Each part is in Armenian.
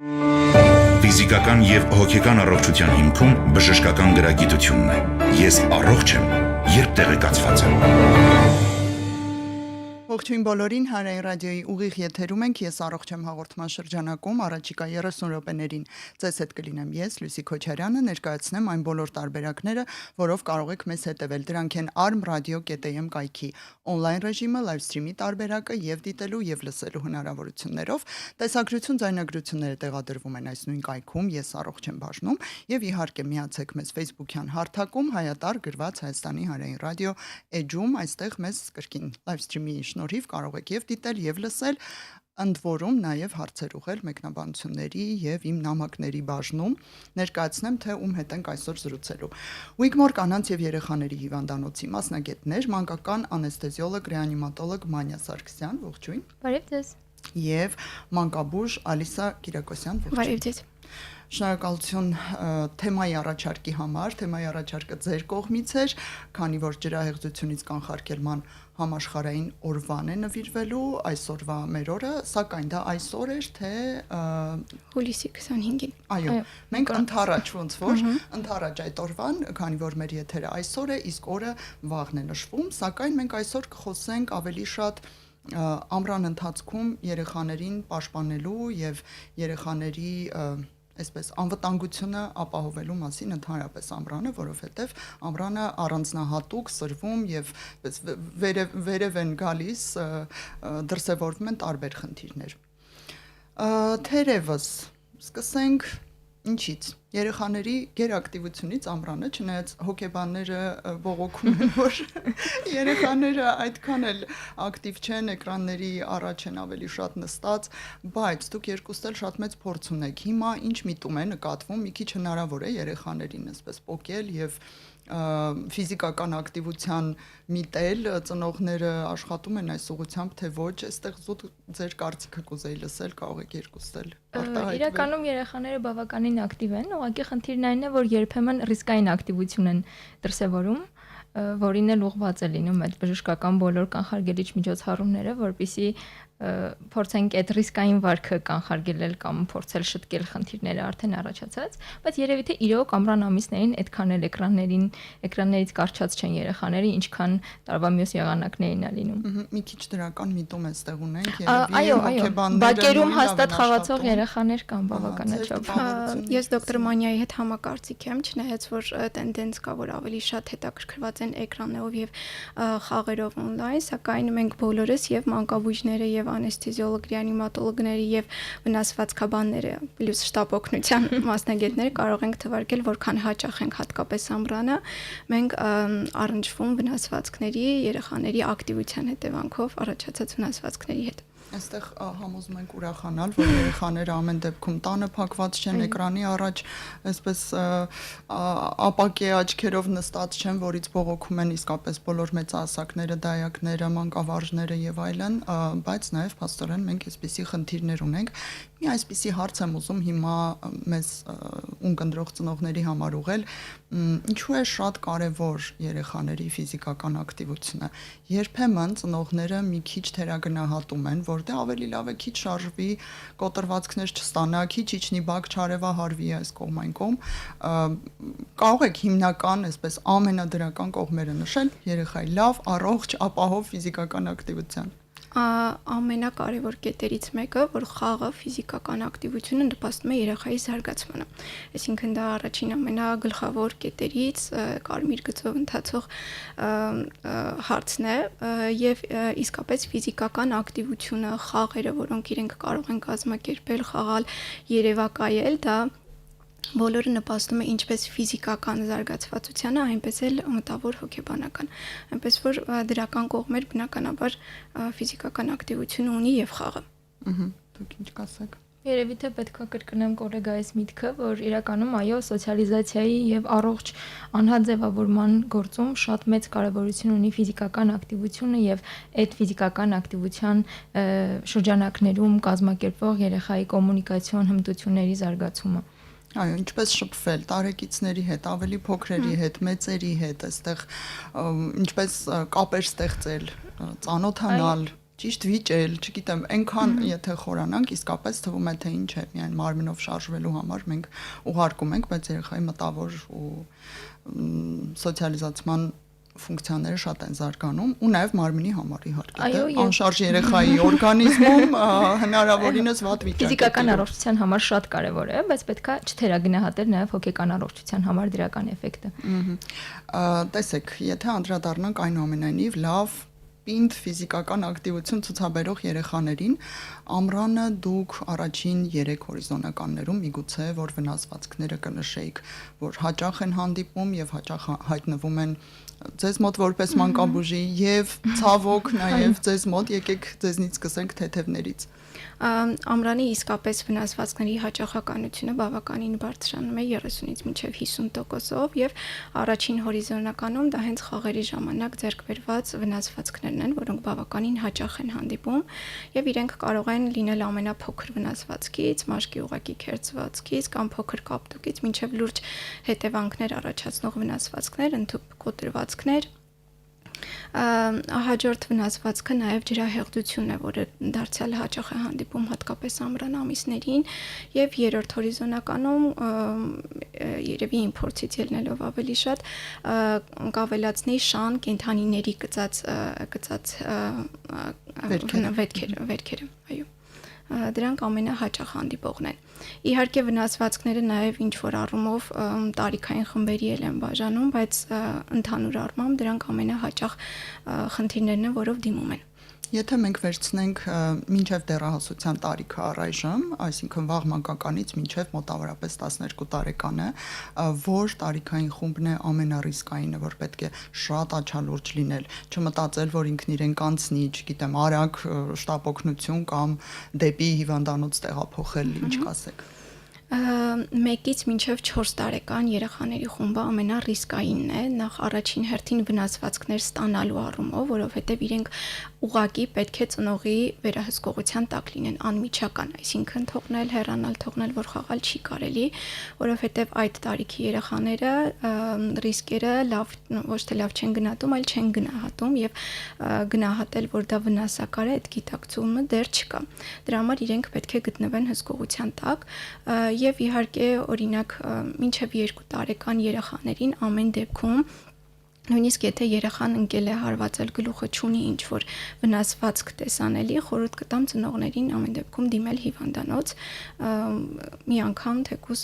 Ֆիզիկական եւ հոգեկան առողջության հիմքում բժշկական գրագիտությունն է։ Ես առողջ եմ, երբ տեղեկացված եմ։ Ողջույն բոլորին, Հանրային ռադիոյի ուղիղ եթերում ենք, ես առողջ եմ հաղորդման շրջանակում, առաջիկա 30 րոպեներին ձեզ հետ կլինեմ ես, Լուսի Քոչարյանը, ներկայացնեմ այն բոլոր տարբերակները, որով կարող եք մեզ հետևել։ Դրանք են armradio.am կայքի on-line ռեժիմը, live stream-ի տարբերակը եւ դիտելու եւ լսելու հնարավորություններով։ Տեսագրություն, ձայնագրությունները տեղադրվում են այս նույն կայքում, ես առողջ եմ բաժնում եւ իհարկե միացեք մեզ Facebook-յան հարթակում հայատար գրված Հայաստանի Հանրային ռադիո էջում, այստեղ մեզ կրկին live stream-ի շնորհիվ կարող եք եւ դիտել եւ լսել, ընդ որում նաեւ հարցեր ուղղել մեկնաբանությունների եւ իմ նամակների բաժնում, ներկայացնեմ թե ում հետ ենք այսօր զրուցելու։ Wigmore կանանց եւ երեխաների հիվանդանոցի մասնագետներ, մանկական անեստեզիոլոգ, ռեանիմատոլոգ Մանյա Սարգսյան, ողջույն։ Բարև ձեզ։ Եվ մանկաբույժ Ալիսա Կիրակոսյան, ողջույն։ Բարև ձեզ։ Շնորհակալություն թեմայի առաջարկի համար, թեմայի առաջարկը ձեր կողմից էր, քանի որ ջրահեղձությունից կանխարգելման համաշխարհային օրվան է նվիրվելու, այսօրվա մեր օրը, սակայն դա այսօր էր, թե հուլիսի 25-ին։ Այո, մենք ընդառաջ ոնց որ, ընդառաջ այդ օրվան, քանի որ մեր եթերը այսօր է, իսկ օրը վաղն է նշվում, սակայն մենք այսօր կխոսենք ավելի շատ ամռան ընթացքում երեխաներին պաշտպանելու եւ երեխաների այսպես անվտանգությունը ապահովելու մասին ընդհանրապես ամռանը, որովհետև ամռանը առանձնահատուկ սրվում եւ վերև են գալիս դրսևորվում են տարբեր խնդիրներ։ Թերևս սկսենք ինչից երեխաների գերակտիվությունից ամռանը, չնայած հոգեբանները բողոքում են, որ երեխաները այդքան էլ ակտիվ չեն, էկրանների առաջ են ավելի շատ նստած, բայց դուք երկուստ էլ շատ մեծ փորձ ունեք։ Հիմա ինչ միտում է նկատվում, մի քիչ հնարավոր է երեխաներին այսպես պոկել եւ ֆիզիկական ակտիվության միտել, ծնողները աշխատում են այս ուղղությամբ, թե ոչ, այստեղ զուտ ձեր կարծիքը կուզեի լսել, կարող եք երկուստ էլ արտահայտվել։ Իրականում երեխաները բավականին ակտիվ են, ուղղակի խնդիրն այն է, որ երբեմն ռիսկային ակտիվություն են դրսևորում, որին էլ ուղղված է լինում այդ բժշկական բոլոր կանխարգելիչ միջոցառումները, որպեսզի փորձենք այդ ռիսկային վարքը կանխարգելել կամ փորձել շտկել խնդիրները արդեն առաջացած, բայց երևի թե իրոք ամռան ամիսներին այդքան էլ էկրաններից կարճած չեն երեխաները, ինչքան տարվա մյուս եղանակներին է լինում։ Մի քիչ դրական միտում էստեղ ունենք, Այո, բակերում հաստատ խաղացող երեխաներ կան բավականաչափ։ Ես դոկտոր Մանյայի հետ համակարծիք եմ, չնայած որ տենդենս կա, որ ավելի շատ հետաքրքրված են էկրաններով եւ խաղերով on-line, սակայն մենք բոլորս եւ մանկաբույժները եւ անեստեզիոլոգ, ռեանիմատոլոգները եւ վնասվածքաբանները, պլյուս շտապ օգնության մասնագետները կարող ենք թվարկել, որքան հաճախ ենք հատկապես ամռանը մենք առնչվում վնասվածքների, երեխաների ակտիվության հետևանքով առաջացած վնասվածքների հետ։ Այստեղ համոզում ենք ուրախանալ, որ երեխաները ամեն դեպքում տանը փակված չեն, էկրանի առաջ այսպես ապակե աչքերով նստած չեն, որից բողոքում են իսկապես բոլոր մեծահասակները, դայակները, մանկավարժները եւ այլն, բայց նաեւ փաստորեն մենք այսպիսի խնդիրներ ունենք։ Մի այսպիսի հարց եմ ուզում հիմա մեզ ունկնդրող ծնողների համար ուղղել, ինչու է շատ կարևոր երեխաների ֆիզիկական ակտիվությունը։ Երբեմն ծնողները մի քիչ թերագնահատում են, որ դե ավելի լավ է քիչ շարժվի, կոտրվածքներ չստանա, քիչ իջնի բակ չարևահարվի այս կողմ այն կողմ։ Կարող եք հիմնական, այսպես ամենադրական կողմերը նշել երեխայի լավ, առողջ, ապահով ֆիզիկական ակտիվության։ Ամենակարևոր կետերից մեկը, որ խաղը, ֆիզիկական ակտիվությունը նպաստում է երեխայի զարգացմանը։ Այսինքն դա առաջին ամենագլխավոր կետերից կարմիր գծով ընթացող հարցն է եւ իսկապես ֆիզիկական ակտիվությունը, խաղերը, որոնք իրենք կարող են կազմակերպել, խաղալ, երևակայել, դա բոլորը նպաստում է ինչպես ֆիզիկական զարգացվածությանը, այնպես էլ մտավոր հոգեբանական։ Այնպես որ դրական կողմեր բնականաբար ֆիզիկական ակտիվությունը ունի եւ խաղը։ Դուք ինչ կասեք։ Երևի թե պետք է կրկնեմ կոլեգայիս միտքը, որ իրականում այո, սոցիալիզացիայի եւ առողջ անհաձևավորման գործում շատ մեծ կարեւորություն ունի ֆիզիկական ակտիվությունը եւ այդ ֆիզիկական ակտիվության շրջանակներում կազմակերպվող երեխայի կոմունիկացիոն հմտությունների զարգացումը։ Այո, ինչպես շփվել տարեկիցների հետ, ավելի փոքրերի հետ, մեծերի հետ, այստեղ ինչպես կապեր ստեղծել, ծանոթանալ, ճիշտ վիճել, չգիտեմ, այնքան եթե խորանանք, իսկապես թվում է թե ինչ է, միայն մարմինով շարժվելու համար մենք ուղարկում ենք, բայց երեխայի մտավոր ու սոցիալիզացիան ֆունկցիաները շատ են զարգանում ու նաև մարմինի համար իհարկե անշարժ երեխայի օրգանիզմում հնարավորինս վատ վիճակ ֆիզիկական առողջության համար շատ կարևոր է, բայց պետքա չթերագնահատել նաև հոգեկան առողջության համար դրական էֆեկտը։ Տեսեք, եթե անդրադառնանք այնուամենայնիվ լավ պինդ ֆիզիկական ակտիվություն ցուցաբերող երեխաներին ամռանը դուք առաջին 3 հորիզոնականներում միգուցե որ վնասվածքները կնշեիք, որ հաճախ են հանդիպում եւ հաճախ հայտնվում են ձեզ մոտ որպես մանկաբուժի եւ ցավոք նաեւ ձեզ մոտ եկեք ձեզնից սկսենք թեթևներից։ Ամռանի իսկապես վնասվածքների հաճախականությունը բավականին բարձրանում է 30-ից մինչև 50%-ով եւ առաջին հորիզոնականում դա հենց խաղերի ժամանակ ձեռք բերված վնասվածքներն են, որոնք բավականին հաճախ են հանդիպում եւ իրենք կարող են լինել ամենափոքր վնասվածքից, մաշկի ուղղակի քերծվածքից կամ փոքր կապտուկից մինչև լուրջ հետևանքներ առաջացնող վնասվածքներ, ընդհանուր կոտրվածքներ հաջորդ վնասվածքը նաև ջրահեղձությունն է, որը դարձյալ հաճախ է հանդիպում հատկապես ամռան ամիսներին եւ երրորդ հորիզոնականում երևի իմ փորձից ելնելով ավելի շատ կավելացնի շան կենդանիների գծած վերքերը, այո դրանք ամենահաճախ հանդիպողն են։ Իհարկե վնասվածքները նաև ինչ որ առումով տարիքային խմբերի են բաժանում, բայց ընդհանուր առմամբ դրանք ամենահաճախ խնդիրներն են, որով դիմում են։ Եթե մենք վերցնենք մինչև դեռահասության տարիքը առայժմ, այսինքն վաղ մանկականից մինչև մոտավորապես 12 տարեկանը, որ տարիքային խումբն է ամենառիսկայինը, որ պետք է շատ աչալուրջ լինել, չմտածել, որ ինքն իրեն կանցնի, չգիտեմ, արագ շտապօգնություն կամ դեպի հիվանդանոց տեղափոխել, ինչ կասեք։ 1-ից մինչև 4 տարեկան երեխաների խումբը ամենառիսկայինն է, նախ առաջին հերթին վնասվածքներ ստանալու առումով, որովհետև իրենք ուղղակի պետք է ծնողի վերահսկողության տակ լինեն անմիջական, այսինքն թողնել, հեռանալ, թողնել, որ խաղալ չի կարելի, որովհետև այդ տարիքի երեխաները ռիսկերը ոչ թե լավ չեն գնահատում, այլ չեն գնահատում եւ գնահատել, որ դա վնասակար է, այդ գիտակցումը դեռ չկա։ Դրա համար իրենք պետք է գտնվեն հսկողության տակ եւ իհարկե օրինակ մինչեւ 2 տարեկան երեխաներին ամեն դեպքում նույնիսկ եթե երեխան ընկել է հարվածել գլուխը չունի ինչ որ վնասվածք տեսանելի, խորհուրդ կտամ ծնողներին ամեն դեպքում դիմել հիվանդանոց մի անգամ թեկուզ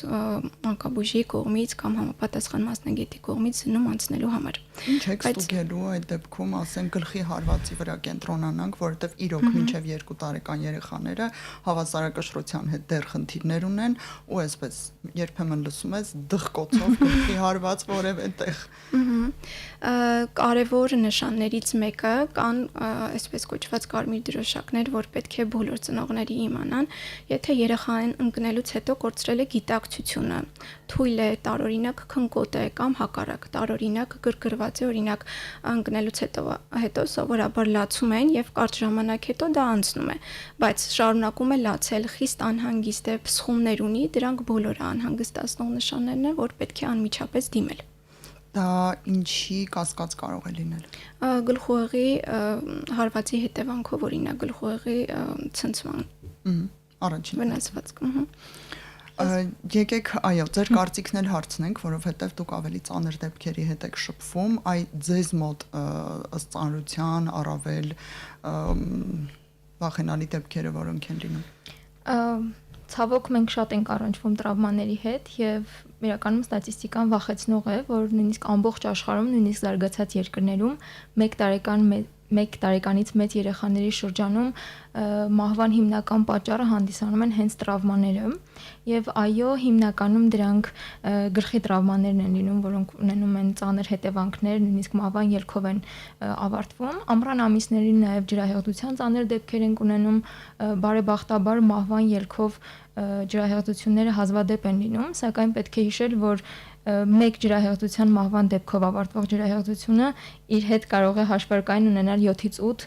մանկաբույժի կողմից կամ համապատասխան մասնագետի կողմից զննում անցնելու համար։ Ինչ եք ստուգելու այդ դեպքում, ասենք գլխի հարվածի վրա կենտրոնանանք, որովհետև իրոք մինչև 2 տարեկան երեխաները հավասարակշռության հետ դեռ խնդիրներ ունեն ու այսպես երբեմն լսում ես դղկոցով գլխի հարված որևէ տեղ։ Կարևոր նշաններից մեկը կան այսպես կոչված կարմիր դրոշակներ, որ պետք է բոլոր ծնողների իմանան, եթե երեխան ընկնելուց հետո կորցրել է գիտակցությունը, թույլ է տարօրինակ քնկոտ է կամ հակառակ տարօրինակ գրգռված է, օրինակ ընկնելուց հետո սովորաբար լացում են եւ կարճ ժամանակ հետո դա անցնում է, բայց շարունակում է լացել, խիստ անհանգիստ է, փսխումներ ունի, դրանք բոլորը անհանգստացնող նշաններն են, որ պետք է անմիջապես դիմել։ Դա ինչի կասկած կարող է լինել։ Գլխուեղի հարվածի հետևանքով օրինակ գլխուեղի ցնցման։ Առաջին վնասվածք։ Եկեք, այո, ձեր կարծիքն էլ հարցնենք, որովհետև դուք ավելի ծանր դեպքերի հետ եք շփվում, այ ձեզ մոտ ըստ ծանրության առավել վախենալի դեպքերը որոնք են լինում։ Ցավոք մենք շատ ենք առնչվում տրավմաների հետ եւ իրականում ստատիստիկան վախեցնող է, որ նույնիսկ ամբողջ աշխարհում, նույնիսկ զարգացած երկրներում 1 տարեկանից մեծ երեխաների շրջանում մահվան հիմնական պատճառը հանդիսանում են հենց տրավմաները եւ այո հիմնականում դրանք գլխի տրավմաներն են լինում, որոնք ունենում են ծանր հետևանքներ, նույնիսկ մահվան ելքով են ավարտվում։ Ամռան ամիսներին նաեւ ջրահեղձության ծանր դեպքեր են ունենում, բարեբախտաբար մահվան ելքով ջրահեղձությունները հազվադեպ են լինում, սակայն պետք է հիշել, որ մեկ ջրահեղձության մահվան դեպքով ավարտվող ջրահեղձությունը իր հետ կարող է հաշվարկային ունենալ 7-ից 8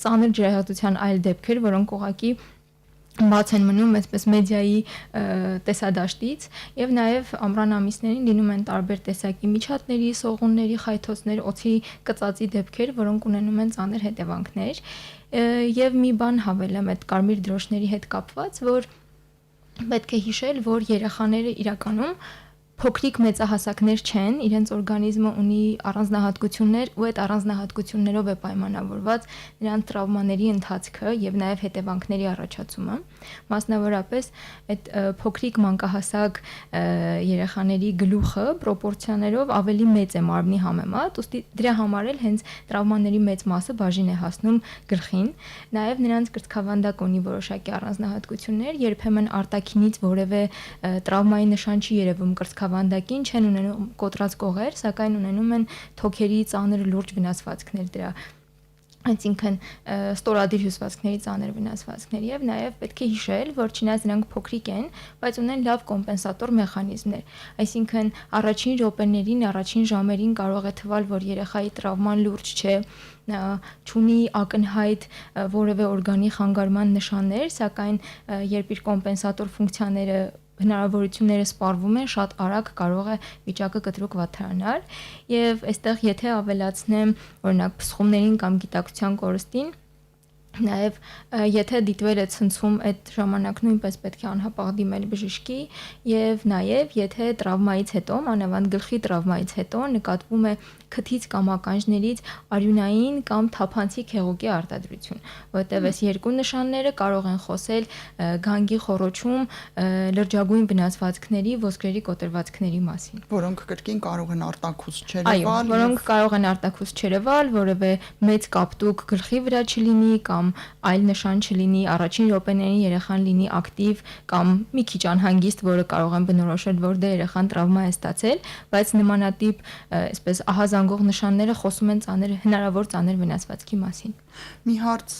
ծանր ջրահեղձության այլ դեպքեր, որոնք ուղղակի բաց են մնում այսպես մեդիայի տեսադաշտից եւ նաեւ ամռան ամիսներին լինում են տարբեր տեսակի միջատների, սողունների, խայթոցներ, օձի կծածի դեպքեր, որոնք ունենում են ծանր հետևանքներ եւ մի բան հավելեմ այդ կարմիր դրոշների հետ կապված, որ պետք է հիշել, որ երեխաները իրականում փոքրիկ մեծահասակներ չեն, իրենց օրգանիզմը ունի առանձնահատկություններ ու այդ առանձնահատկություններով է պայմանավորված նրանց տրավմաների ընթացքը եւ նաեւ հետևանքների առաջացումը։ Մասնավորապես այդ փոքրիկ մանկահասակ երեխաների գլուխը պրոպորցիաներով ավելի մեծ է մարմնի համեմատ, ուստի դրա համար էլ հենց տրավմաների մեծ մասը բաժին է հասնում գլխին։ Նաեւ նրանց կրծքավանդակ ունի որոշակի առանձնահատկություններ, երբեմն արտաքինից որևէ տրավմայի նշան չի երևում կրծքավանդակին, չեն ունենում կոտրած կողեր, սակայն ունենում են թոքերի ծանր լուրջ վնասվածքներ դրա, այսինքն ստորադիր հյուսվածքների ծանր վնասվածքներ եւ նաեւ պետք է հիշել, որ չնայած նրանք փոքրիկ են, բայց ունեն լավ կոմպենսատոր մեխանիզմներ, այսինքն առաջին րոպեներին, առաջին ժամերին կարող է թվալ, որ երեխայի տրավման լուրջ չէ, չունի ակնհայտ որևէ օրգանի խանգարման նշաններ, սակայն երբ իր կոմպենսատոր ֆունկցիաները հնարավորությունները սպառվում են, շատ արագ կարող է վիճակը կտրուկ վատթարանալ եւ այստեղ եթե ավելացնեմ օրինակ փսխումներին կամ գիտակցության կորստին, նաեւ եթե դիտվել է ցնցում այդ ժամանակ նույնպես պետք է անհապաղ դիմել բժշկի եւ նաեւ եթե տրավմայից հետո, մանավանդ գլխի տրավմայից հետո նկատվում է քթից կամ ականջներից արյունային կամ թափանցիկ հեղուկի արտադրություն, որտեղ այս երկու նշանները կարող են խոսել գանգի խոռոչում, լրջագույն վնասվածքների, ոսկրերի կոտրվածքների մասին, որոնք կրկին կարող են արտաքուստ չերևալ, այո, որոնք կարող են արտաքուստ չերևալ, որևէ մեծ կապտուկ գլխի վրա չլինի կամ այլ նշան չլինի, առաջին րոպեներին երեխան լինի ակտիվ կամ մի քիչ անհանգիստ, որը կարող են բնորոշել, որ դե երեխան տրավմա է ստացել, բայց նմանատիպ այսպես ահազանգող նշանները խոսում են հնարավոր ծանր վնասվածքի մասին։ Մի հարց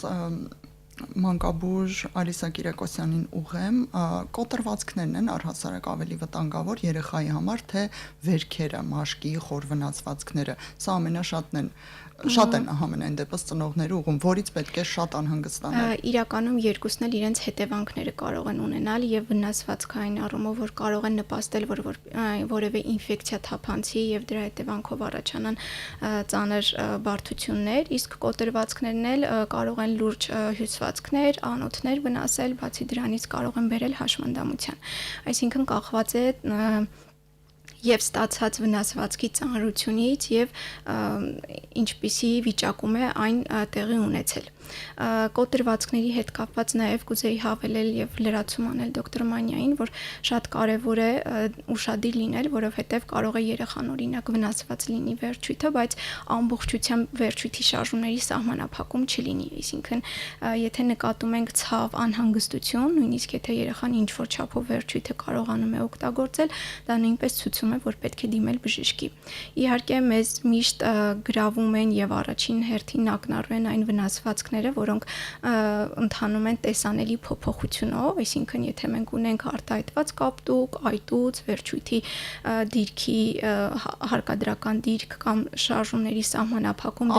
մանկաբույժ Ալիսա Կիրակոսյանին ուղեմ, կոտրվածքներն են առհասարակ ավելի վտանգավոր երեխայի համար, թե վերքերը, մաշկի, խոր վնասվածքները, սա ամենաշատն են, շատ են համենայն դեպս ծնողները ուղում, որից պետք է շատ անհանգստանալ։ Իրականում երկուսն էլ իրենց հետևանքները կարող են ունենալ եւ վնասվածքային առումով, որ կարող են նպաստել, որ որևէ ինֆեկցիա թափանցի եւ դրա հետևանքով առաջանան ծանր բարդություններ, իսկ կոտրվածքներն էլ կարող են լուրջ հյուսվածքներ, անոթներ վնասել, բացի դրանից կարող են բերել հաշմանդամության։ Այսինքն կախված է եւ ստացած վնասվածքի ծանրությունից եւ ինչպիսի վիճակում է այն տեղի ունեցել։ Կոտրվածքների հետ կապված նաեւ կուզեի հավելել եւ լրացում անել դոկտոր Մանյային, որ շատ կարեւոր է ուշադիր լինել, որովհետեւ կարող է երեխան օրինակ վնասված լինի վերջույթը, բայց ամբողջությամբ վերջույթի շարժումների սահմանափակում չլինի, այսինքն եթե նկատում ենք ցավ, անհանգստություն, նույնիսկ եթե երեխան ինչ որ չափով վերջույթը կարողանում է օգտագործել, դա նույնպես ցույց է, որ պետք է դիմել բժշկի։ Իհարկե մեզ միշտ գրավում են եւ առաջին հերթին ակնառու են այն վնասվածքները, որոնք ընթանում են տեսանելի փոփոխությունով, այսինքն եթե մենք ունենք արտահայտված կապտուկ, այտուց, վերջույթի դիրքի հարկադրական դիրք կամ շարժումների սահմանափակում,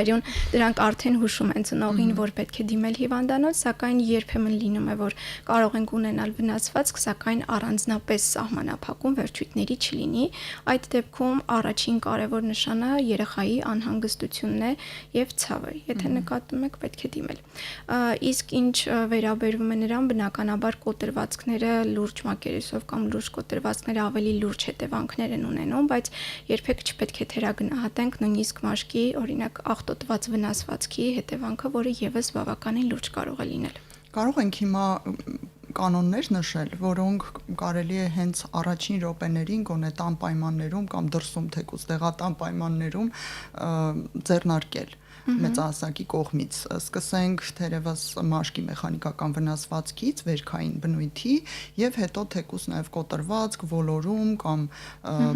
արյուն, դրանք արդեն հուշում են ծնողին, որ պետք է դիմել հիվանդանոց, սակայն երբեմն լինում է, որ կարող ենք ունենալ վնասվածք, սակայն առանձնապես սահմանափակում վերջույթների չլինի, այդ դեպքում առաջին կարևոր նշանը երեխայի անհանգստությունն է եւ ցավը, եթե նկատում եք պետք է դիմել։ Իսկ ինչ վերաբերվում է նրան, բնականաբար կոտրվածքները լուրջ մակերեսով կամ լուրջ կոտրվածքները ավելի լուրջ հետևանքներ են ունենում, բայց երբեք չպետք է թերագնահատենք նույնիսկ մաշկի, օրինակ աղտոտված վնասվածքի հետևանքը, որը եւս բավականին լուրջ կարող է լինել։ Կարող ենք հիմա կանոններ նշել, որոնք կարելի է հենց առաջին րոպեներին գոնե տան պայմաններում կամ դրսում թեկուզ դեղատան պայմաններում ձեռնարկել մեծահասակի կողմից։ Սկսենք թերևս մաշկի մեխանիկական վնասվածքից, վերքային բնույթի եւ հետո թեկուզ նաեւ կոտրվածք, ոլորում կամ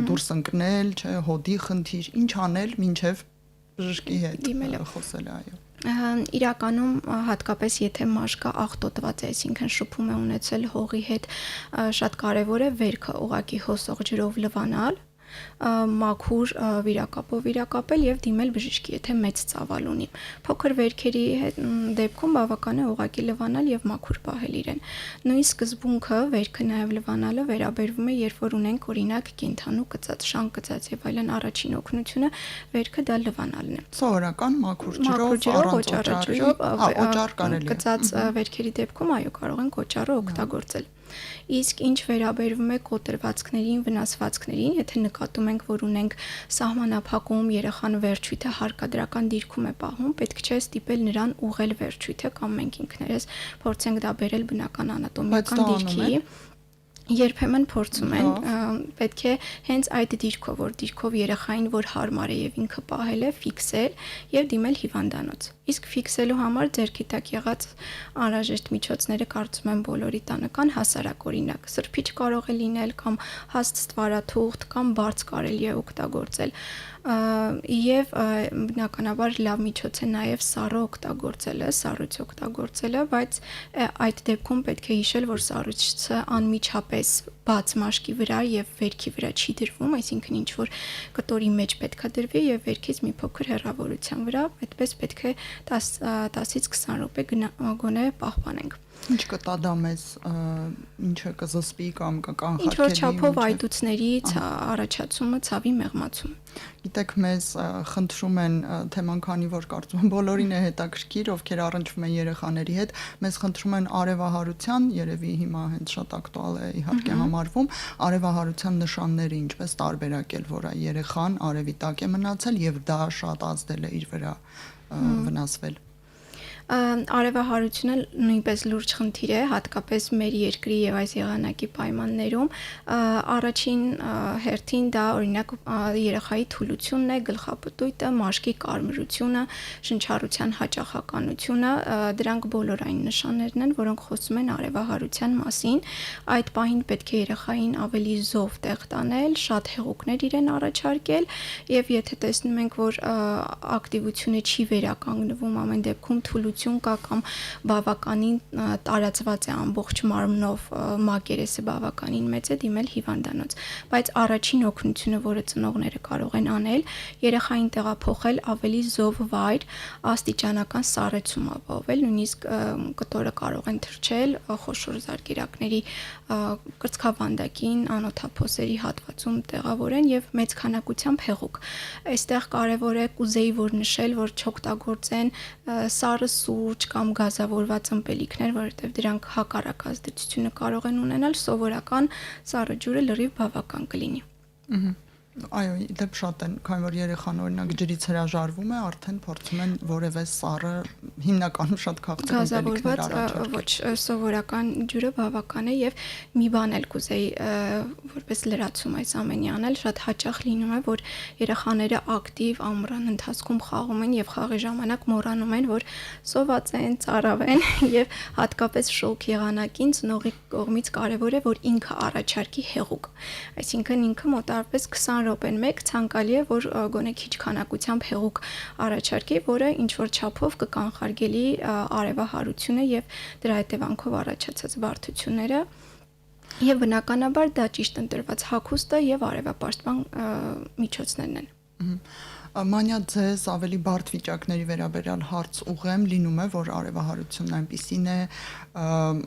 դուրս ընկնել, չէ, հոդի խնդիր, ինչ անել մինչեւ բժշկի հետ խոսել, այո։ Իրականում հատկապես եթե մաշկը աղտոտված է, այսինքն շփում է ունեցել հողի հետ, շատ կարևոր է վերքը ուղղակի հոսող ջրով լվանալ, մաքուր վիրակապով վիրակապել եւ դիմել բժշկի, եթե մեծ ծավալ ունի։ Փոքր վերքերի դեպքում բավական է ուղղակի լվանալ եւ մաքուր պահել իրեն։ Նույն սկզբունքը վերքը նաեւ լվանալը վերաբերվում է, երբ որ ունենք օրինակ կենդանու կծած, շան կծած եւ այլն առաջին օգնությունը, վերքը դա լվանալն է։ Սովորական մաքուր ջրով, առանց օճառի, օճառ կարելի է։ Կծած վերքերի դեպքում այո, կարող ենք օճառը օգտագործել։ Իսկ ինչ վերաբերվում է կոտրվածքներին, վնասվածքներին, եթե նկատում ենք, որ ունենք սահմանափակում, երեխան վերջույթը հարկադրական դիրքում է պահում, պետք չէ ստիպել նրան ուղղել վերջույթը կամ մենք ինքներս փորձենք դա բերել բնական անատոմիական դիրքի։ Երբեմն փորձում են, պետք է հենց այդ դիրքով, որ դիրքով երեխային որ հարմար է եւ ինքը պահել է, ֆիքսել եւ դիմել հիվանդանոց։ Իսկ ֆիքսելու համար ձեռքի տակ եղած անհրաժեշտ միջոցները կարծում եմ բոլորի տանը կան, հասարակ օրինակ սրբիչ կարող է լինել կամ հաստ ստվարաթուղթ կամ բարձ կարելի է օգտագործել։ Եվ բնականաբար լավ միջոց է նաև սառը օգտագործելը, սառույց օգտագործելը, բայց այդ դեպքում պետք է հիշել, որ սառույցը անմիջապես բաց մաշկի վրա եւ վերքի վրա չի դրվում, այսինքն ինչ որ կտորի մեջ պետք է դրվի եւ վերքից մի փոքր հեռավորության վրա, այդպես պետք է 10-ից 20 րոպե գոնե պահպանենք։ Ինչ կտա դա մեզ, ինչը կզսպի կամ կկանխարգելի։ Ինչ որ չափով այդուցների առաջացումը, ցավի մեղմացում։ Գիտեք, մեզ խնդրում են թեման, քանի որ կարծում եմ բոլորին է հետաքրքիր, ովքեր առնչվում են երեխաների հետ, մեզ խնդրում են արևահարության, երևի հիմա հենց շատ ակտուալ է իհարկե համարվում, արևահարության նշանները ինչպես տարբերակել, որ այ երեխան արևի տակ է մնացել եւ դա շատ ազդել է իր վրա վնասվել։ Արևահարությունը նույնպես լուրջ խնդիր է, հատկապես մեր երկրի եւ այս եղանակի պայմաններում։ Առաջին հերթին դա օրինակ երեխայի թուլությունն է, գլխապտույտը, մաշկի կարմրությունը, շնչառության հաճախականությունը, դրանք բոլոր այն նշաններն են, որոնք խոսում են արևահարության մասին։ Այդ պահին պետք է երեխային ավելի զով տեղ տանել, շատ հեղուկներ իրեն առաջարկել եւ եթե տեսնում ենք, որ ակտիվությունը չի վերականգնվում, ամեն դեպքում թուլություն կա կամ բավականին տարածված է ամբողջ մարմնով, մակերեսը բավականին մեծ է, դիմել հիվանդանոց, բայց առաջին օգնությունը, որը ծնողները կարող են անել, երեխային տեղափոխել ավելի զով վայր, աստիճանական սառեցում ապահովել, նույնիսկ կտորը կարող են թրջել խոշոր զարկերակների կրծքավանդակին, անոթափոսերի հատվածում տեղավորեն եւ մեծ քանակությամբ հեղուկ։ Այստեղ կարեւոր է կուզեի որ նշել, որ չօգտագործեն սառը սուրճ կամ գազավորված ըմպելիքներ, որովհետև դրանք հակառակ ազդեցությունը կարող են ունենալ, սովորական սառը ջուրը լրիվ բավական կլինի։ Այո, դեպ շատ են, քանի որ երեխան օրինակ ջրից հրաժարվում է, արդեն փորձում են որևէ սառը հիմնականում շատ քաղցր ըմպելիքներ առաջարկել։ Ոչ, սովորական ջուրը բավական է եւ մի բան էլ կուզեի որպես լրացում այս ամենի անել, շատ հաճախ լինում է, որ երեխաները ակտիվ ամռան ընթացքում խաղում են եւ խաղի ժամանակ մոռանում են, որ սոված են, ծարավ են եւ հատկապես շոկ եղանակին ծնողի կողմից կարեւոր է, որ ինքը առաջարկի հեղուկ։ Այսինքն ինքը մոտավորապես 20 րոպեն մեկ ցանկալի է, որ գոնե քիչ քանակությամբ հեղուկ առաջարկի, որը ինչ որ չափով կկանխարգելի արևահարությունը եւ դրա հետևանքով առաջացած բարդությունները եւ բնականաբար դա ճիշտ ընտրված հագուստը եւ արևապաշտպան միջոցներն են։ Մանյա ձեզ ավելի բարդ վիճակների վերաբերյալ հարց ուղեմ, լինում է, որ արևահարությունն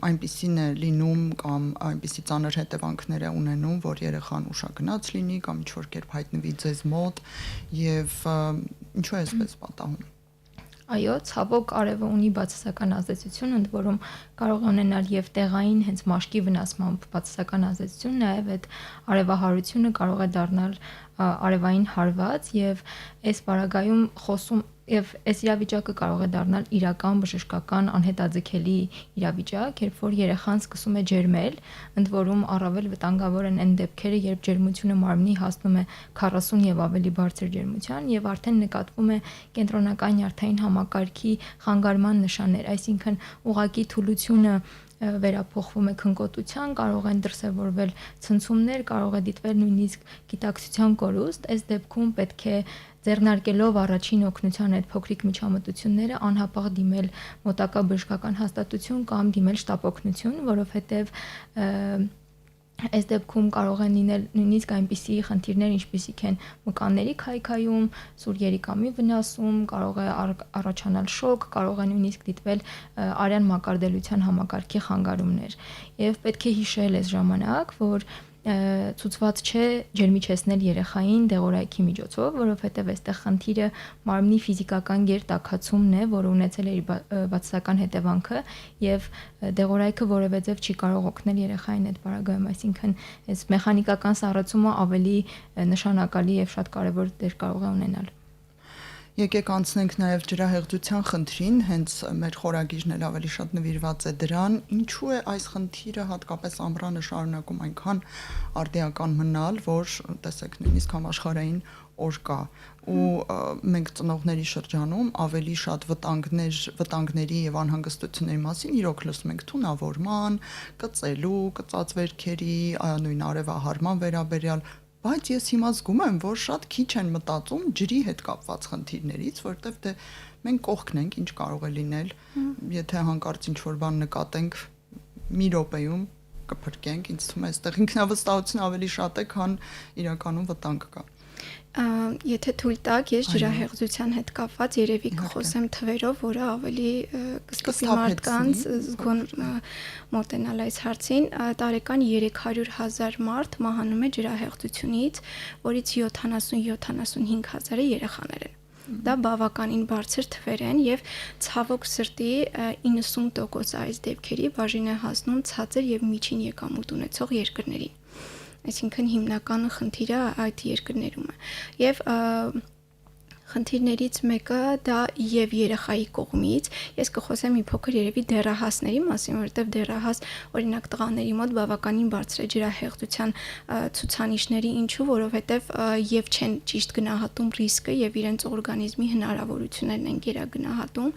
այնպիսին է լինում կամ այնպիսի ծանր հետևանքներ է ունենում, որ երեխան ուշագնաց լինի կամ ինչ-որ կերպ հայտնվի ձեզ մոտ եւ ինչու է այսպես պատահում։ Այո, ցավոք արևը ունի բացասական ազդեցություն, ընդ որում կարող է ունենալ եւ տեղային հենց մաշկի վնասմամբ բացասական ազդեցություն, նաեւ այդ արևահարությունը կարող է դառնալ արևային հարված եւ այս պարագայում խոսում եւ այս իրավիճակը կարող է դառնալ իրական բժշկական անհետաձգելի իրավիճակ, երբ որ երեխան սկսում է ջերմել, ընդ որում առավել վտանգավոր են այն դեպքերը, երբ ջերմությունը մարմնի հասնում է 40 եւ ավելի բարձր ջերմության եւ արդեն նկատվում է կենտրոնական նյարդային համակարգի խանգարման նշաններ, այսինքն ուղղակի թուլությունը վերափոխվում է քնկոտության, կարող են դրսևորվել ցնցումներ, կարող է դիտվել նույնիսկ գիտակցության կորուստ, այս դեպքում պետք է ձեռնարկելով առաջին օգնության այդ փոքրիկ միջամտությունները անհապաղ դիմել մոտակա բժշկական հաստատություն կամ դիմել շտապօգնություն, որովհետև Այս դեպքում կարող են լինել նույնիսկ այնպիսի խնդիրներ, ինչպիսիք են մկանների քայքայում, սուր երիկամի վնասում, կարող է առաջանալ շոկ, կարող է նույնիսկ դիտվել արյան մակարդելության համակարգի խանգարումներ։ Եվ պետք է հիշել այս ժամանակ, որ ցուցված չէ ջերմիչեցնել երեխային դեղորայքի միջոցով, որովհետև այստեղ խնդիրը մարմնի ֆիզիկական գերտաքացումն է, որը ունեցել է իր բացասական հետևանքը եւ դեղորայքը որևէ ձև չի կարող օգնել երեխային այդ բaragայում, այսինքն այս մեխանիկական սառեցումը ավելի նշանակալի եւ շատ կարեւոր դեր կարող է ունենալ։ Եկեք անցնենք նաև ջրահեղձության խնդրին, հենց մեր խորագիրն էլ ավելի շատ նվիրված է դրան, ինչու է այս խնդիրը հատկապես ամռանը շարունակում այնքան արդիական մնալ, որ տեսեք նույնիսկ համաշխարհային օր կա ու մենք ծնողների շրջանում ավելի շատ վտանգների եւ անհանգստությունների մասին իրոք լսում ենք թունավորման, կծելու, կծած վերքերի, նույն արևահարման վերաբերյալ Բայց ես հիմա զգում եմ, որ շատ քիչ են մտածում ջրի հետ կապված խնդիրներից, որտեղ դե մենք կողքն ենք, ինչ կարող է լինել, եթե հանկարծ ինչ-որ բան նկատենք մի րոպեում կփրկենք, ինձ թվում է այստեղ ինքնավստահություն ավելի շատ է, քան իրականում վտանգ կա։ Եթե թույլ տաք, ես ջրահեղձության հետ կապված երևի կխոսեմ թվերով, որը ավելի կստիպի մարդկանց զգոն մոտենալ այս հարցին, տարեկան 300,000 մարդ մահանում է ջրահեղձությունից, որից 70-75 հազարը երեխաներ են։ Դա բավականին բարձր թվեր են եւ ցավոք սրտի 90% այս դեպքերի բաժին է հասնում ցածր եւ միջին եկամուտ ունեցող երկրներին։ Այսինքն հիմնական խնդիրը այդ երկրներում է։ Եվ խնդիրներից մեկը դա եւ երեխայի կողմից, ես կխոսեմ մի փոքր երևի դեռահասների մասին, որովհետեւ դեռահաս օրինակ տղաների մոտ բավականին բարձր է ջրահեղձության ցուցանիշների, ինչու, որովհետեւ եւ չեն ճիշտ գնահատում ռիսկը եւ իրենց օրգանիզմի հնարավորություններն են գերագնահատում,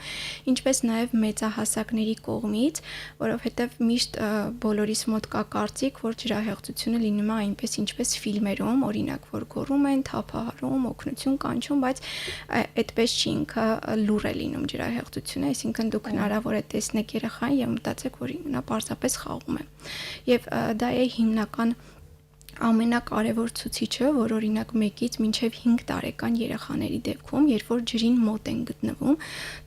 ինչպես նաեւ մեծահասակների կողմից, որովհետեւ միշտ բոլորիս մոտ կա կարծիք, որ ջրահեղձությունը լինում է այնպես ինչպես ֆիլմերում, օրինակ, որ գոռում են, թափահարում, օգնություն կանչում, բայց այդպես չի ինքը լուր է լինում ջրահեղձությունը, այսինքն դուք հնարավոր է տեսնեք երեխային եւ մտածեք, որ նա պարզապես խաղում է։ Եվ դա է հիմնական ամենակարևոր ցուցիչը, որ օրինակ 1-ից մինչև 5 տարեկան երեխաների դեպքում, երբ որ ջրին մոտ են գտնվում,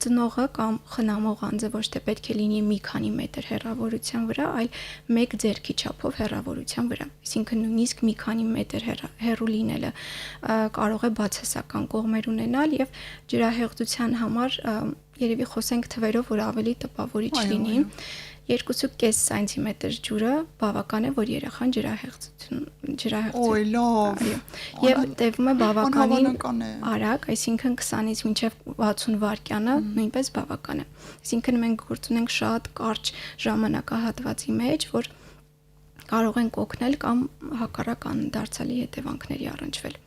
ծնողը կամ խնամող անձը ոչ թե պետք է լինի մի քանի մետր հեռավորության վրա, այլ 1 ձեռքի չափով հեռավորության վրա։ Այսինքն նույնիսկ մի քանի մետր հեռու լինելը կարող է բացասական կողմեր ունենալ եւ ջրահեղձության համար երևի խոսենք թվերով, որ ավելի տպավորիչ լինի։ 2.5 սանտիմետր ջուրը բավական է, որ երեխան ջրահեղձություն։ Ոյ, լավ։ Եվ տևում է բավականին արագ, այսինքն 20-ից մինչև 60 վայրկյանը նույնպես բավական է։ Այսինքն մենք գործ ունենք շատ կարճ ժամանակահատվածի մեջ, որ կարող ենք օգնել կամ հակառակ անդարձալի հետևանքների առնչվել։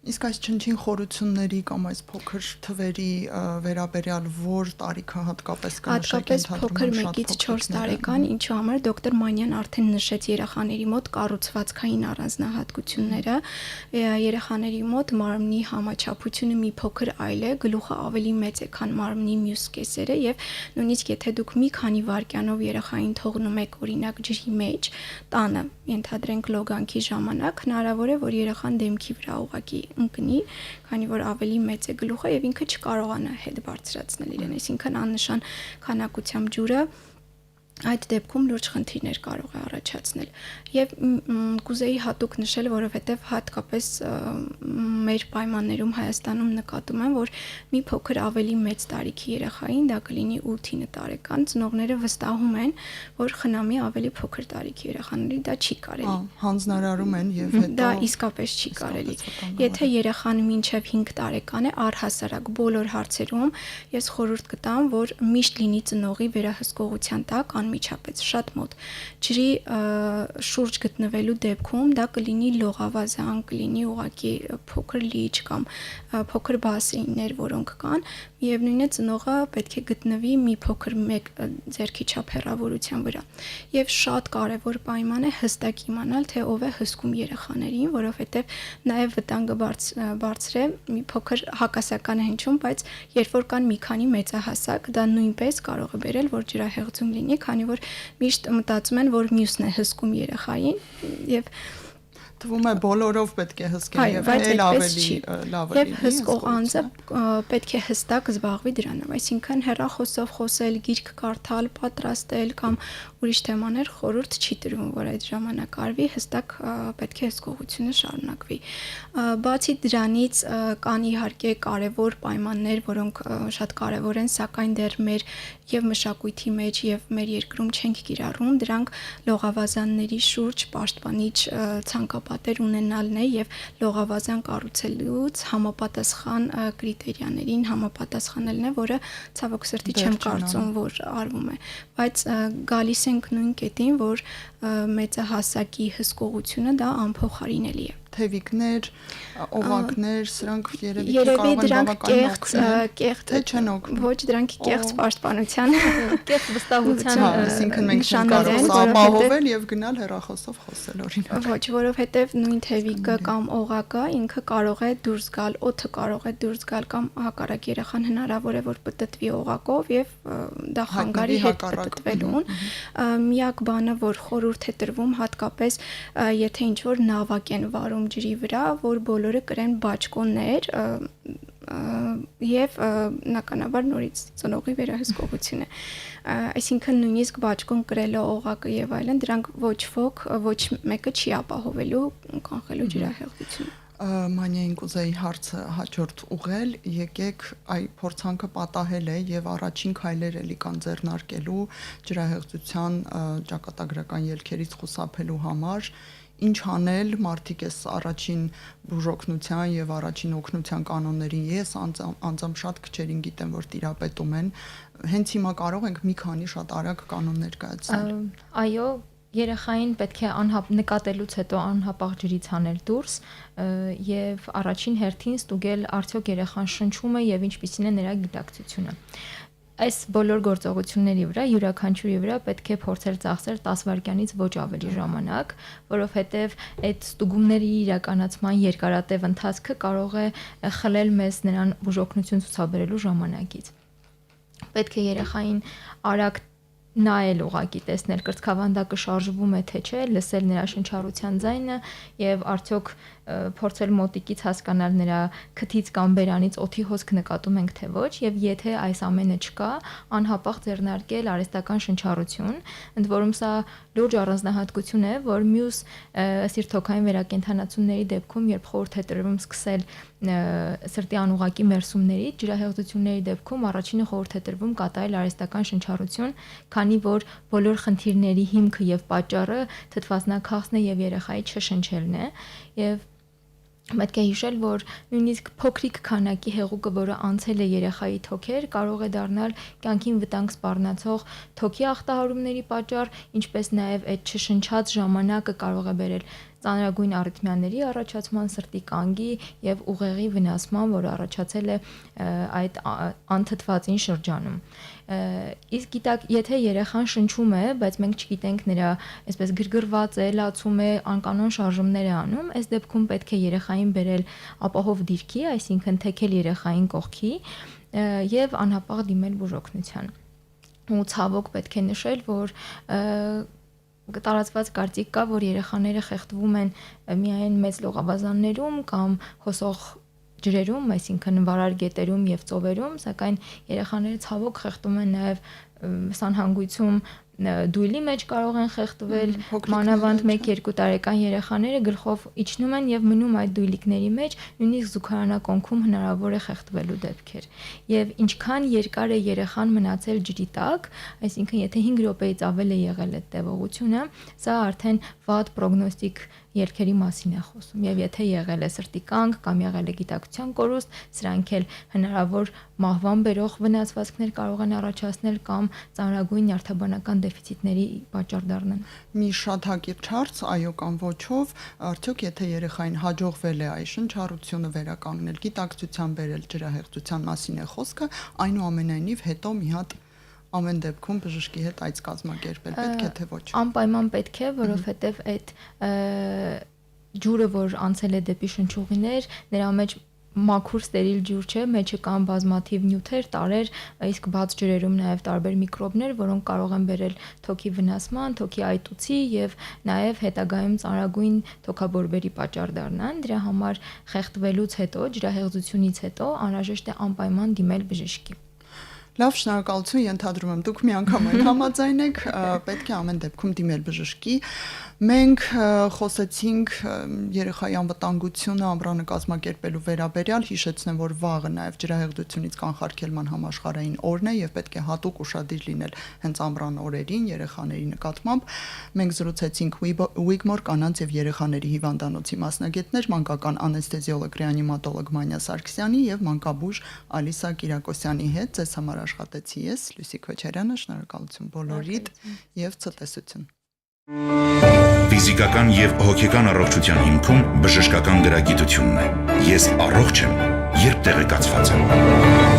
Իսկ այս չնչին խորությունների կամ այս փոքր թվերի վերաբերյալ որ տարիքը հատկապես կնշեք հատկապես փոքր 1-ից 4 տարեկան, ինչու համար դոկտոր Մանյան արդեն նշեց երեխաների մոտ կառուցվածքային առանձնահատկությունները, երեխաների մոտ մարմնի համաչափությունը մի փոքր այլ է, գլուխը ավելի մեծ է, քան մարմնի մյուս կեսերը եւ նույնիսկ եթե դուք մի քանի վայրկյանով երեխային թողնում եք օրինակ ջրի մեջ, տանը, ենթադրենք լոգանքի ժամանակ, հնարավոր է որ երեխան դեմքի վրա ուղղակի ընկնի, քանի որ ավելի մեծ է գլուխը եւ ինքը չկարողանա հետ բարձրացնել իրեն, այսինքն աննշան քանակությամբ ջուրը այդ դեպքում լուրջ խնդիրներ կարող է առաջացնել եւ կուզեի հատուկ նշել, որովհետեւ հատկապես մեր պայմաններում Հայաստանում նկատում եմ, որ մի փոքր ավելի մեծ տարիքի երեխային, դա կլինի 8-9 տարեկան, ծնողները վստահում են, որ խնամի ավելի փոքր տարիքի երեխաների դա չի կարելի։ Հանձնարարում են եւ հետո դա իսկապես չի կարելի։ Եթե երեխան մինչեւ 5 տարեկան է, առհասարակ բոլոր հարցերում ես խորհուրդ կտամ, որ միշտ լինի ծնողի վերահսկողության տակ անմիջապես շատ մոտ ջրի շուրջ գտնվելու դեպքում դա կլինի լողավազան, կլինի ուղղակի փոքր լիճ կամ փոքր բասեիններ, որոնք կան, միևնույն է ծնողը պետք է գտնվի մի փոքր մեկ ձեռքի չափ հեռավորության վրա։ Եվ շատ կարևոր պայման է հստակ իմանալ, թե ով է հսկում երեխաներին, որովհետև նաև վտանգը բարձր է, մի փոքր հակասական հնչում, բայց երբ որ կան մի քանի մեծահասակ, դա նույնպես կարող է բերել, որ ջրահեղձում լինի, քանի քանի որ միշտ մտածում են, որ մյուսն է հսկում երեխային եւ թվում է բոլորով պետք է հսկեն եւ բայց էլ այդպես ավելի չի։ լավ է Եվ լինի հսկող անձը պետք է հստակ զբաղվի դրանով, այսինքն հեռախոսով խոսել, գիրք կարդալ, պատրաստել կամ ուրիշ թեմաներ խորհուրդ չի տրվում, որ այդ ժամանակ արվի, հստակ պետք է հսկողությունը շարունակվի։ Բացի դրանից կան իհարկե կարևոր պայմաններ, որոնք շատ կարևոր են, սակայն դեռ մեր եւ մշակույթի մեջ եւ մեր երկրում չենք կիրառում, դրանք լողավազանների շուրջ պաշտպանիչ ցանկապատեր ունենալն է եւ լողավազան կառուցելուց համապատասխան կրիտերիաներին համապատասխանելն է, որը ցավոք սրտի չեմ կարծում, որ արվում է, բայց գալիս ենք նույն կետին, որ մեծահասակի հսկողությունը դա անփոխարինելի է։ Թևիկներ, օղակներ, սրանք երևի Երևի կարող են բավական կեղծ թե չեն օգնում։ ոչ, դրանք կեղծ պաշտպանության կեղծ վստահության Այսինքն մենք չենք նշաններ կարող են, ապահովել եւ գնալ հեռախոսով խոսել օրինակ։ Ոչ, որովհետև նույն թևիկը կամ օղակը ինքը կարող է դուրս գալ, օդը կարող է դուրս գալ կամ հակառակ երեխան հնարավոր է որ պտտվի օղակով եւ դա խանգարի հետ պտտվելուն։ Միակ բանը, որ խորհուրդ է տրվում, հատկապես եթե ինչ որ նավակ են վարում ջրի վրա, որ բոլորը կրեն բաճկոններ եւ բնականաբար նորից ծնողի վերահսկողություն է։ Այսինքն նույնիսկ բաճկոն կրելը օղակը եւ այլն, դրանք ոչ ոք, ոչ մեկը չի ապահովելու կանխելու ջրահեղձությունը։ Մանյային կուզեի հարցը հաջորդ ուղղել, եկեք այ փորձանքը պատահել է եւ առաջին քայլեր էլի կան ձեռնարկելու ջրահեղձության ճակատագրական ելքերից խուսափելու համար, ինչ անել, մարդիկ էս առաջին բուժօգնության եւ առաջին օգնության կանոններին ես անձամբ շատ քչերին գիտեմ, որ տիրապետում են, հենց հիմա կարող ենք մի քանի շատ արագ կանոններ կայացնել։ Այո, երեխային պետք է նկատելուց հետո անհապաղ ջրից հանել դուրս եւ առաջին հերթին ստուգել արդյոք երեխան շնչում է եւ ինչպիսին է նրա գիտակցությունը։ Այս բոլոր գործողությունների վրա յուրաքանչյուրի վրա պետք է փորձել ծախսել 10 վայրկյանից ոչ ավելի ժամանակ, որովհետեւ այդ ստուգումների իրականացման երկարատև ընթացքը կարող է խլել մեզ նրան բուժօգնություն ցուցաբերելու ժամանակից։ Պետք է երեխային արագ նայել ուղակի տեսնել կրծքավանդակը շարժվում է թե չէ, լսել նրա շնչառության ձայնը եւ արդյոք փորձել մոտիկից հասկանալ նրա քթից կամ բերանից օդի հոսք նկատում ենք թե ոչ եւ եթե այս ամենը չկա, անհապաղ ձեռնարկել արհեստական շնչառություն, ընդ որում սա լուրջ առանձնահատկություն է, որ մյուս սիրտոքային վերակենդանացումների դեպքում, երբ խորհուրդ է տրվում սկսել սրտի անուղակի մերսումների, ջրահեղձությունների դեպքում առաջինը խորհուրդ է տրվում կատարել արհեստական շնչառություն, քանի որ բոլոր խնդիրների հիմքը եւ պատճառը թթվածնաքաղցն է եւ երեխայի չշնչելն է եւ պետք է հիշել, որ նույնիսկ փոքրիկ քանակի հեղուկը, որը անցել է երեխայի թոքեր, կարող է դառնալ կյանքին վտանգ սպառնացող թոքի ախտահարումների պատճառ, ինչպես նաև այդ չշնչած ժամանակը կարող է բերել ծանրագույն արիթմիաների առաջացման, սրտի կանգի եւ ուղեղի վնասման, որը առաջացել է այդ անթթվածին շրջանում։ Իսկ գիտակ, եթե երեխան շնչում է, բայց մենք չգիտենք նրա այսպես գրգռված է, լացում է, անկանոն շարժումներ է անում, այս դեպքում պետք է երեխային բերել ապահով դիրքի, այսինքն թեքել երեխային կողքի եւ անհապաղ դիմել բուժօգնության։ Ու ցավոք պետք է նշել, որ տարածված կարծիք կա, որ երեխաները խեղդվում են միայն մեծ լողավազաններում կամ հոսող ջրերում, այսինքն վարար գետերում եւ ծովերում, սակայն երեխաները ցավոք խեղդվում են նաեւ սանհանգույցում դույլի մեջ կարող են խեղդվել, մանավանդ 1-2 տարեկան երեխաները գլխով իջնում են եւ մնում այդ դույլիկների մեջ, նույնիսկ զուգարանակոնքում հնարավոր է խեղդվելու դեպքեր։ Եվ ինչքան երկար է երեխան մնացել ջրի տակ, այսինքն եթե 5 րոպեից ավել է եղել այդ տևողությունը, սա արդեն վատ պրոգնոստիկ ելքերի մասին է խոսում եւ եթե եղել է սրտի կանգ կամ եղել է գիտակցության կորուստ, սրանք էլ հնարավոր մահվան բերող վնասվածքներ կարող են առաջացնել կամ ծանրագույն նյարդաբանական դեֆիցիտների պատճառ դառնան։ Մի շատ հակիրճ հարց, այո կամ ոչով, արդյոք եթե երեխային հաջողվել է այ շնչառությունը վերականգնել, գիտակցության բերել ջրահեղձության մասին է խոսքը, այնուամենայնիվ հետո մի հատ ամեն դեպքում բժշկի հետ այց կազմակերպել պետք է թե ոչ։ Անպայման պետք է, որովհետև այդ ջուրը, որ անցել է դեպի շնչուղիներ, նրա մեջ մաքուր ստերիլ ջուր չէ, մեջը կան բազմաթիվ նյութեր, տարրեր, իսկ բաց ջրերում նաև տարբեր միկրոբներ, որոնք կարող են բերել թոքի վնասման, թոքի այտուցի եւ նաև հետագայում ծանրագույն թոքաբորբերի պատճառ դառնան։ Դրա համար խեղդվելուց հետո, ջրահեղձությունից հետո անհրաժեշտ է անպայման դիմել բժշկի։ Լավ, շնորհակալություն, ենթադրում եմ դուք միանգամայն համաձայն եք, պետք է ամեն դեպքում դիմել բժշկի։ Մենք խոսեցինք երեխայի անվտանգությունը ամռանը կազմակերպելու վերաբերյալ, հիշեցնեմ, որ վաղը նաև ջրահեղձությունից կանխարգելման համաշխարհային օրն է եւ պետք է հատուկ ուշադիր լինել հենց ամռան օրերին երեխաների նկատմամբ։ Մենք զրուցեցինք Wigmore կանանց եւ երեխաների հիվանդանոցի մասնագետներ, մանկական անեսթեզիոլոգ ռեանիմատոլոգ Մանյա Սարգսյանի եւ մանկաբույժ Ալիսա Կիրակոսյանի հետ։ Ձեզ համար աշխատեցի ես, Լուսի Քոչարյանը, շնորհակալություն բոլորիդ եւ ցտեսություն։ Ֆիզիկական եւ հոգեկան առողջության հիմքում բժշկական գրագիտությունն է։ Ես առողջ եմ, երբ տեղեկացված եմ։